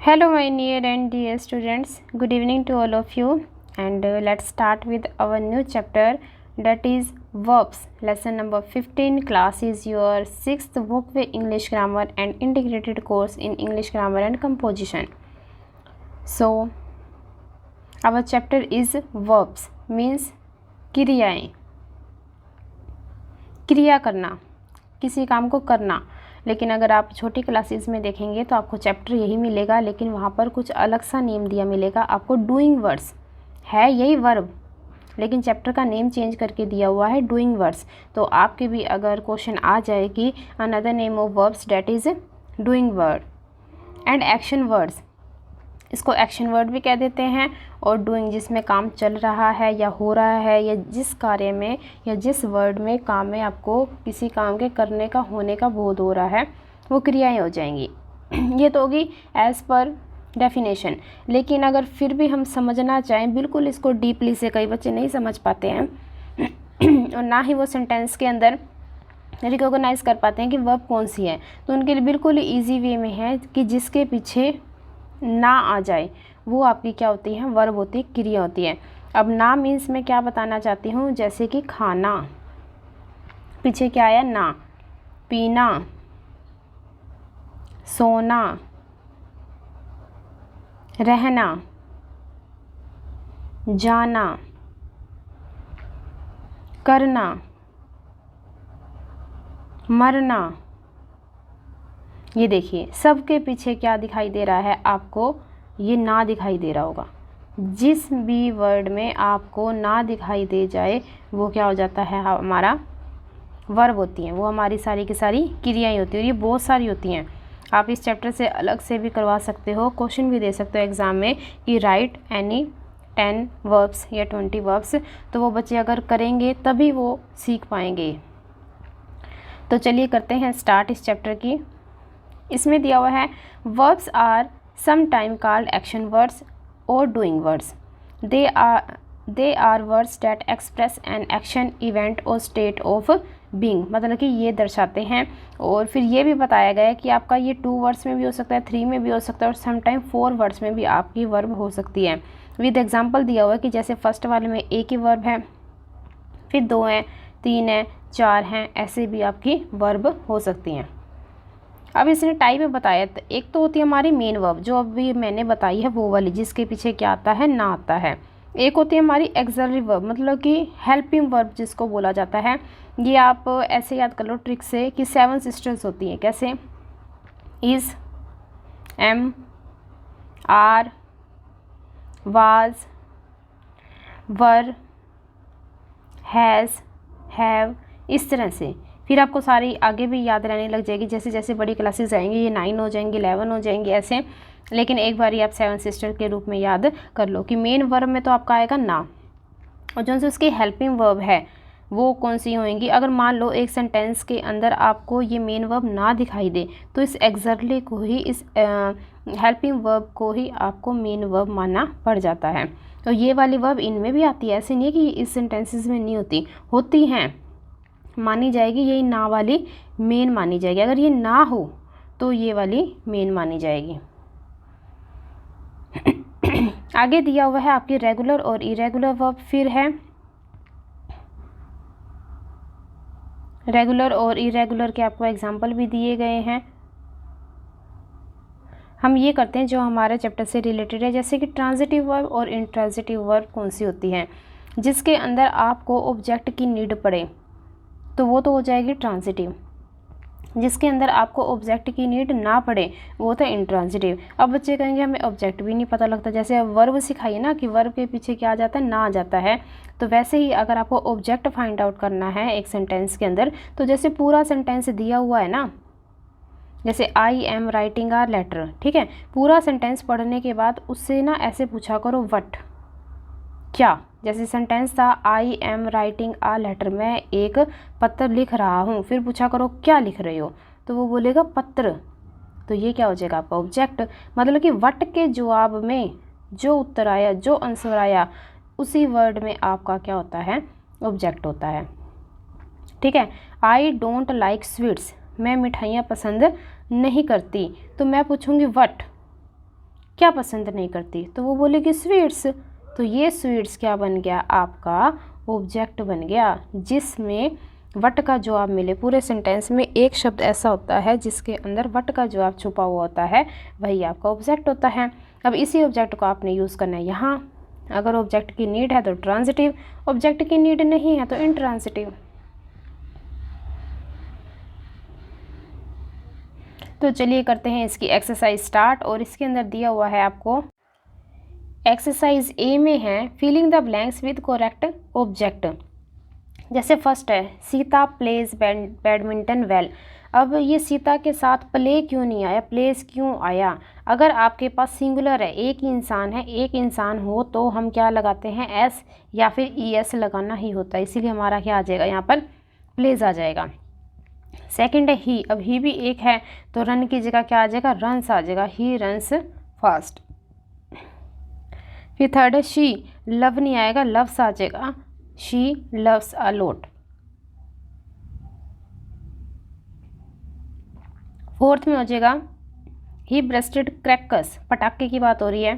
Hello my near and dear students, good evening to all of you and let's start with our new chapter, that is verbs. Lesson number 15 class is your 6th Vocabulary English Grammar and integrated course in English Grammar and Composition. So our chapter is verbs, means क्रियाएं, क्रिया करना, किसी काम को करना। लेकिन अगर आप छोटी क्लासेस में देखेंगे तो आपको चैप्टर यही मिलेगा, लेकिन वहाँ पर कुछ अलग सा नेम दिया मिलेगा आपको। डूइंग वर्ड्स है यही वर्ब, लेकिन चैप्टर का नेम चेंज करके दिया हुआ है डूइंग वर्ड्स। तो आपके भी अगर क्वेश्चन आ जाए कि another name of verbs that is doing word and action words, इसको एक्शन वर्ड भी कह देते हैं। और डूइंग जिसमें काम चल रहा है या हो रहा है, या जिस कार्य में या जिस वर्ड में काम में आपको किसी काम के करने का होने का बोध हो रहा है, वो क्रियाएं हो जाएंगी। ये तो होगी एज़ पर डेफिनेशन। लेकिन अगर फिर भी हम समझना चाहें बिल्कुल इसको डीपली से, कई बच्चे नहीं समझ पाते हैं और ना ही वो सेंटेंस के अंदर रिकॉग्नाइज कर पाते हैं कि वर्ब कौन सी है, तो उनके लिए बिल्कुल ईजी वे में है कि जिसके पीछे ना आ जाए वो आपकी क्या होती है, वर्ब होती है, क्रिया होती है। अब ना मीन्स मैं क्या बताना चाहती हूँ, जैसे कि खाना, पीछे क्या आया ना, पीना, सोना, रहना, जाना, करना, मरना। ये देखिए सबके पीछे क्या दिखाई दे रहा है आपको, ये ना दिखाई दे रहा होगा। जिस भी वर्ड में आपको ना दिखाई दे जाए वो क्या हो जाता है, हमारा वर्ब होती हैं, वो हमारी सारी की सारी क्रियाएं होती हैं। और ये बहुत सारी होती हैं। आप इस चैप्टर से अलग से भी करवा सकते हो, क्वेश्चन भी दे सकते हो एग्ज़ाम में कि राइट एनी 10 वर्ब्स या 20 वर्ब्स। तो वो बच्चे अगर करेंगे तभी वो सीख पाएंगे। तो चलिए करते हैं स्टार्ट इस चैप्टर की। इसमें दिया हुआ है verbs are sometimes called action words और doing words. They are words that express an action event और स्टेट ऑफ बीइंग, मतलब कि ये दर्शाते हैं। और फिर ये भी बताया गया है कि आपका ये 2 वर्ड्स में भी हो सकता है, 3 में भी हो सकता है, और सम टाइम 4 वर्ड्स में भी आपकी वर्ब हो सकती है। विद एग्जाम्पल दिया हुआ है कि जैसे फर्स्ट वाले में एक ही वर्ब है, फिर 2 हैं, 3 हैं, 4 हैं, ऐसे भी आपकी वर्ब हो सकती हैं। अब इसने टाइप में बताया, तो एक तो होती है हमारी मेन वर्ब जो अभी मैंने बताई है वो वाली, जिसके पीछे क्या आता है, ना आता है। एक होती है हमारी एक्सलरी वर्ब, मतलब कि हेल्पिंग वर्ब जिसको बोला जाता है। ये आप ऐसे याद कर लो ट्रिक से कि 7 सिस्टर्स होती हैं। कैसे, is, am, are, was, were, has, have, इस तरह से। फिर आपको सारी आगे भी याद रहने लग जाएगी, जैसे जैसे बड़ी क्लासेस आएंगी ये 9 हो जाएंगी, 11 हो जाएंगी ऐसे। लेकिन एक बार आप 7 सिस्टर के रूप में याद कर लो कि मेन वर्ब में तो आपका आएगा ना, और जो से उसकी हेल्पिंग वर्ब है वो कौन सी होंगी। अगर मान लो एक सेंटेंस के अंदर आपको ये मेन वर्ब ना दिखाई दे तो इस एक्सैक्टली को ही, इस हेल्पिंग वर्ब को ही आपको मेन वर्ब मानना पड़ जाता है। तो ये वाली वर्ब इनमें भी आती है, ऐसे नहीं है कि इस सेंटेंसेस में नहीं होती हैं, मानी जाएगी। यही ना वाली मेन मानी जाएगी। अगर ये ना हो तो ये वाली मेन मानी जाएगी। आगे दिया हुआ है आपकी रेगुलर और इरेगुलर वर्ब। फिर है रेगुलर और इरेगुलर के आपको एग्जाम्पल भी दिए गए हैं। हम ये करते हैं जो हमारे चैप्टर से रिलेटेड है, जैसे कि ट्रांजिटिव वर्ब और इंट्रांजिटिव वर्ब कौन सी होती हैं, जिसके अंदर आपको ऑब्जेक्ट की नीड पड़े तो वो तो हो जाएगी ट्रांजिटिव। जिसके अंदर आपको ऑब्जेक्ट की नीड ना पड़े वो तो इंट्रांजिटिव। अब बच्चे कहेंगे हमें ऑब्जेक्ट भी नहीं पता लगता, जैसे अब वर्ब सिखाइए ना कि वर्ब के पीछे क्या आ जाता है, ना आ जाता है। तो वैसे ही अगर आपको ऑब्जेक्ट फाइंड आउट करना है एक सेंटेंस के अंदर, तो जैसे पूरा सेंटेंस दिया हुआ है ना, जैसे I am writing a letter, ठीक है, पूरा सेंटेंस पढ़ने के बाद उससे ना ऐसे पूछा करो व्हाट, क्या। जैसे सेंटेंस था I am writing a letter, मैं एक पत्र लिख रहा हूँ, फिर पूछा करो क्या लिख रहे हो, तो वो बोलेगा पत्र। तो ये क्या हो जाएगा आपका ऑब्जेक्ट, मतलब कि व्हाट के जवाब में जो उत्तर आया, जो आंसर आया, उसी वर्ड में आपका क्या होता है, ऑब्जेक्ट होता है। ठीक है, आई डोंट लाइक स्वीट्स, मैं मिठाइयाँ पसंद नहीं करती, तो मैं पूछूंगी व्हाट, क्या पसंद नहीं करती, तो वो बोलेगी स्वीट्स। तो ये स्वीट्स क्या बन गया, आपका ऑब्जेक्ट बन गया, जिसमें वट का जवाब मिले। पूरे सेंटेंस में एक शब्द ऐसा होता है जिसके अंदर वट का जवाब छुपा हुआ होता है, वही आपका ऑब्जेक्ट होता है। अब इसी ऑब्जेक्ट को आपने यूज़ करना है यहाँ। अगर ऑब्जेक्ट की नीड है तो ट्रांजिटिव, ऑब्जेक्ट की नीड नहीं है तो इंट्रांजिटिव। तो चलिए करते हैं इसकी एक्सरसाइज स्टार्ट। और इसके अंदर दिया हुआ है आपको, एक्सरसाइज ए में है filling the blanks with correct object. जैसे फर्स्ट है सीता प्लेज बैडमिंटन वेल। अब ये सीता के साथ प्ले क्यों नहीं आया, प्लेस क्यों आया? अगर आपके पास सिंगुलर है, एक ही इंसान है, एक इंसान हो तो हम क्या लगाते हैं, एस या फिर ई एस लगाना ही होता है, इसीलिए हमारा क्या आ जाएगा यहाँ पर, प्लेज आ जाएगा। सेकंड है ही। अब ही भी एक है तो रन की जगह क्या आ जाएगा, रन्स आ जाएगा, ही रन्स फास्ट। फिर थर्ड है शी, लव नहीं आएगा, लव्स आ जाएगा, she loves a lot. Fourth में हो जाएगा ही ब्रेस्टेड क्रैकर्स, पटाखे की बात हो रही है,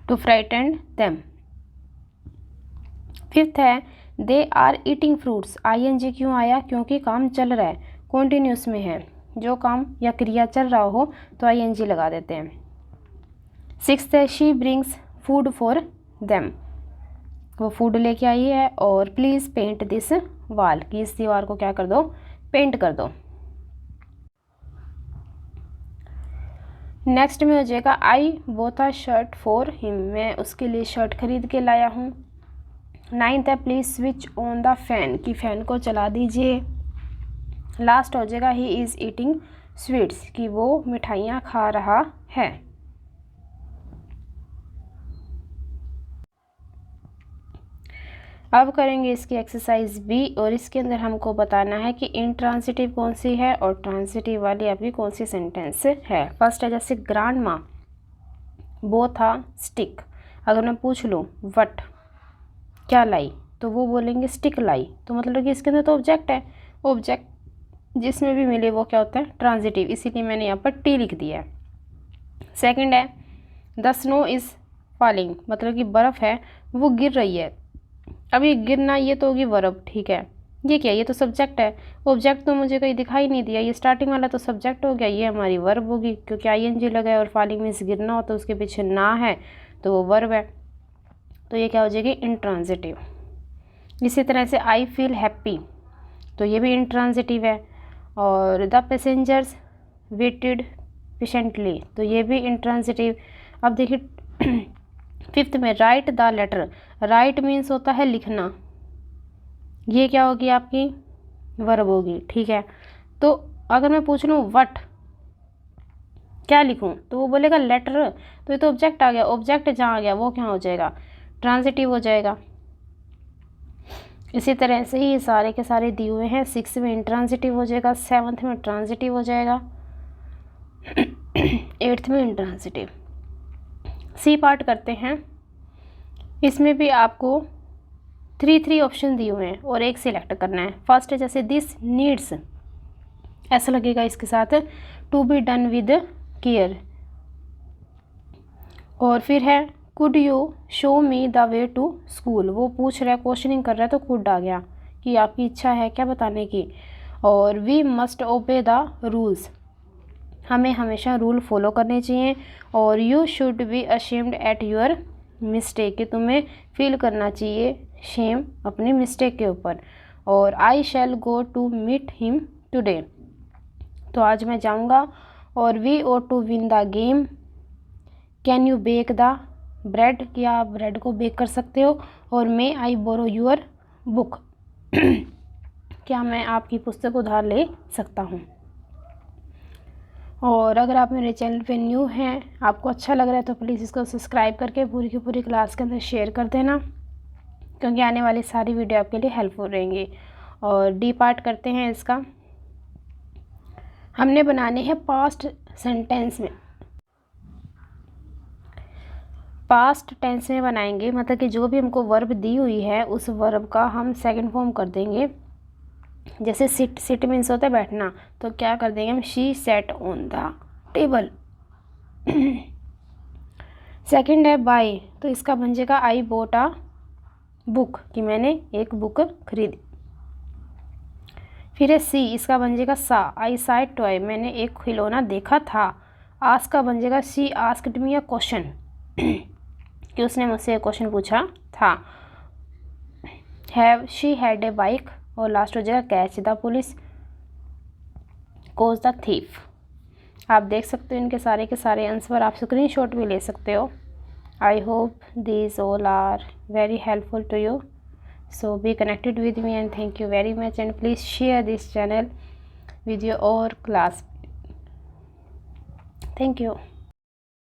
टू फ्राइटन देम। फिफ्थ है they are eating fruits, ING क्यों आया, क्योंकि काम चल रहा है, कॉन्टिन्यूस में है, जो काम या क्रिया चल रहा हो तो ING लगा देते हैं। सिक्स्थ है she brings food for them, वो फूड लेके आई है। और प्लीज़ पेंट दिस वाल, कि इस दीवार को क्या कर दो, पेंट कर दो। नेक्स्ट में हो जाएगा I both a shirt for him, मैं उसके लिए शर्ट खरीद के लाया हूँ। नाइन्थ है please switch on the fan, कि फ़ैन को चला दीजिए। लास्ट हो जाएगा ही इज़ ईटिंग स्वीट्स, कि वो मिठाइयाँ खा रहा है। अब करेंगे इसकी एक्सरसाइज बी, और इसके अंदर हमको बताना है कि इंट्रांसिटिव कौन सी है और ट्रांसिटिव वाली आपकी कौन सी सेंटेंस है। फर्स्ट है जैसे ग्रांड माँ बोथ अ स्टिक, अगर मैं पूछ लूँ वट क्या लाई तो वो बोलेंगे स्टिक लाई, तो मतलब कि इसके अंदर तो ऑब्जेक्ट है, ऑब्जेक्ट जिसमें भी मिले वो क्या होता है, ट्रांजिटिव, इसीलिए मैंने यहाँ पर टी लिख दिया है। सेकंड है द स्नो इज़ फॉलिंग, मतलब कि बर्फ़ है वो गिर रही है। अब ये गिरना ये तो होगी वर्ब, ठीक है, ये क्या, ये तो सब्जेक्ट है, ऑब्जेक्ट तो मुझे कहीं दिखाई नहीं दिया, ये स्टार्टिंग वाला तो सब्जेक्ट हो गया, ये हमारी वर्ब होगी क्योंकि ING लगा है और फॉलिंग मीन्स गिरना हो तो उसके पीछे ना है तो वो वर्ब है, तो ये क्या हो जाएगी, इंट्रांजिटिव। इसी तरह से आई फील हैप्पी, तो ये भी इंट्रांजिटिव है। और द पैसेंजर्स वेटेड पेशेंटली, तो ये भी इंट्रांजिटिव। अब देखिए फिफ्थ में write the letter, write means होता है लिखना, ये क्या होगी आपकी वर्ब होगी, ठीक है। तो अगर मैं पूछ लूँ वट क्या लिखूँ तो वो बोलेगा लेटर, तो ये तो ऑब्जेक्ट आ गया, ऑब्जेक्ट जहाँ आ गया वो क्या हो जाएगा, ट्रांजिटिव हो जाएगा। इसी तरह से ही सारे के सारे दिए हुए हैं। सिक्स में इंट्रांजिटिव हो जाएगा, सेवन्थ में ट्रांजिटिव हो जाएगा, एट्थ में इंट्रांजिटिव। सी पार्ट करते हैं, इसमें भी आपको थ्री ऑप्शन दिए हुए हैं और एक सिलेक्ट करना है। फर्स्ट है जैसे दिस नीड्स, ऐसा लगेगा इसके साथ to be done with care. और फिर है could you show me the way to school, वो पूछ रहा है, क्वेश्चनिंग कर रहा है तो कुड आ गया कि आपकी इच्छा है क्या बताने की। और we must obey the rules, हमें हमेशा रूल फॉलो करने चाहिए। और you should be ashamed at your mistake, कि तुम्हें फील करना चाहिए शेम अपनी मिस्टेक के ऊपर। और I shall go to meet him today, तो आज मैं जाऊंगा। और we owe to win the game, can you bake the bread, क्या आप ब्रेड को बेक कर सकते हो। और मे आई बोरो योर बुक, क्या मैं आपकी पुस्तक उधार ले सकता हूँ। और अगर आप मेरे चैनल पे न्यू हैं, आपको अच्छा लग रहा है तो प्लीज़ इसको सब्सक्राइब करके पूरी की पूरी क्लास के अंदर शेयर कर देना, क्योंकि आने वाली सारी वीडियो आपके लिए हेल्पफुल रहेंगी। और डी पार्ट करते हैं इसका, हमने बनाने हैं पास्ट सेंटेंस में, पास्ट टेंस में बनाएंगे, मतलब कि जो भी हमको वर्ब दी हुई है उस वर्ब का हम सेकंड फॉर्म कर देंगे। जैसे सिट, सिट मीन्स होता है बैठना, तो क्या कर देंगे हम, she said on the table. Second है बाय, तो इसका बन जाएगा आई बॉट अ बुक, कि मैंने एक बुक खरीदी। फिर है सी, इसका बन जाएगा सा, आई सा ए टॉय, मैंने एक खिलौना देखा था। आस्क का बन जाएगा she asked me a question, कि उसने मुझसे एक क्वेश्चन पूछा था। Have she had a bike, और लास्ट हो जाएगा catch the police cause the thief. आप देख सकते हो इनके सारे के सारे आंसर, आप स्क्रीनशॉट भी ले सकते हो। I hope these all are very helpful to you. So be connected with me and thank you very much, and please share this channel with your all class. Thank you.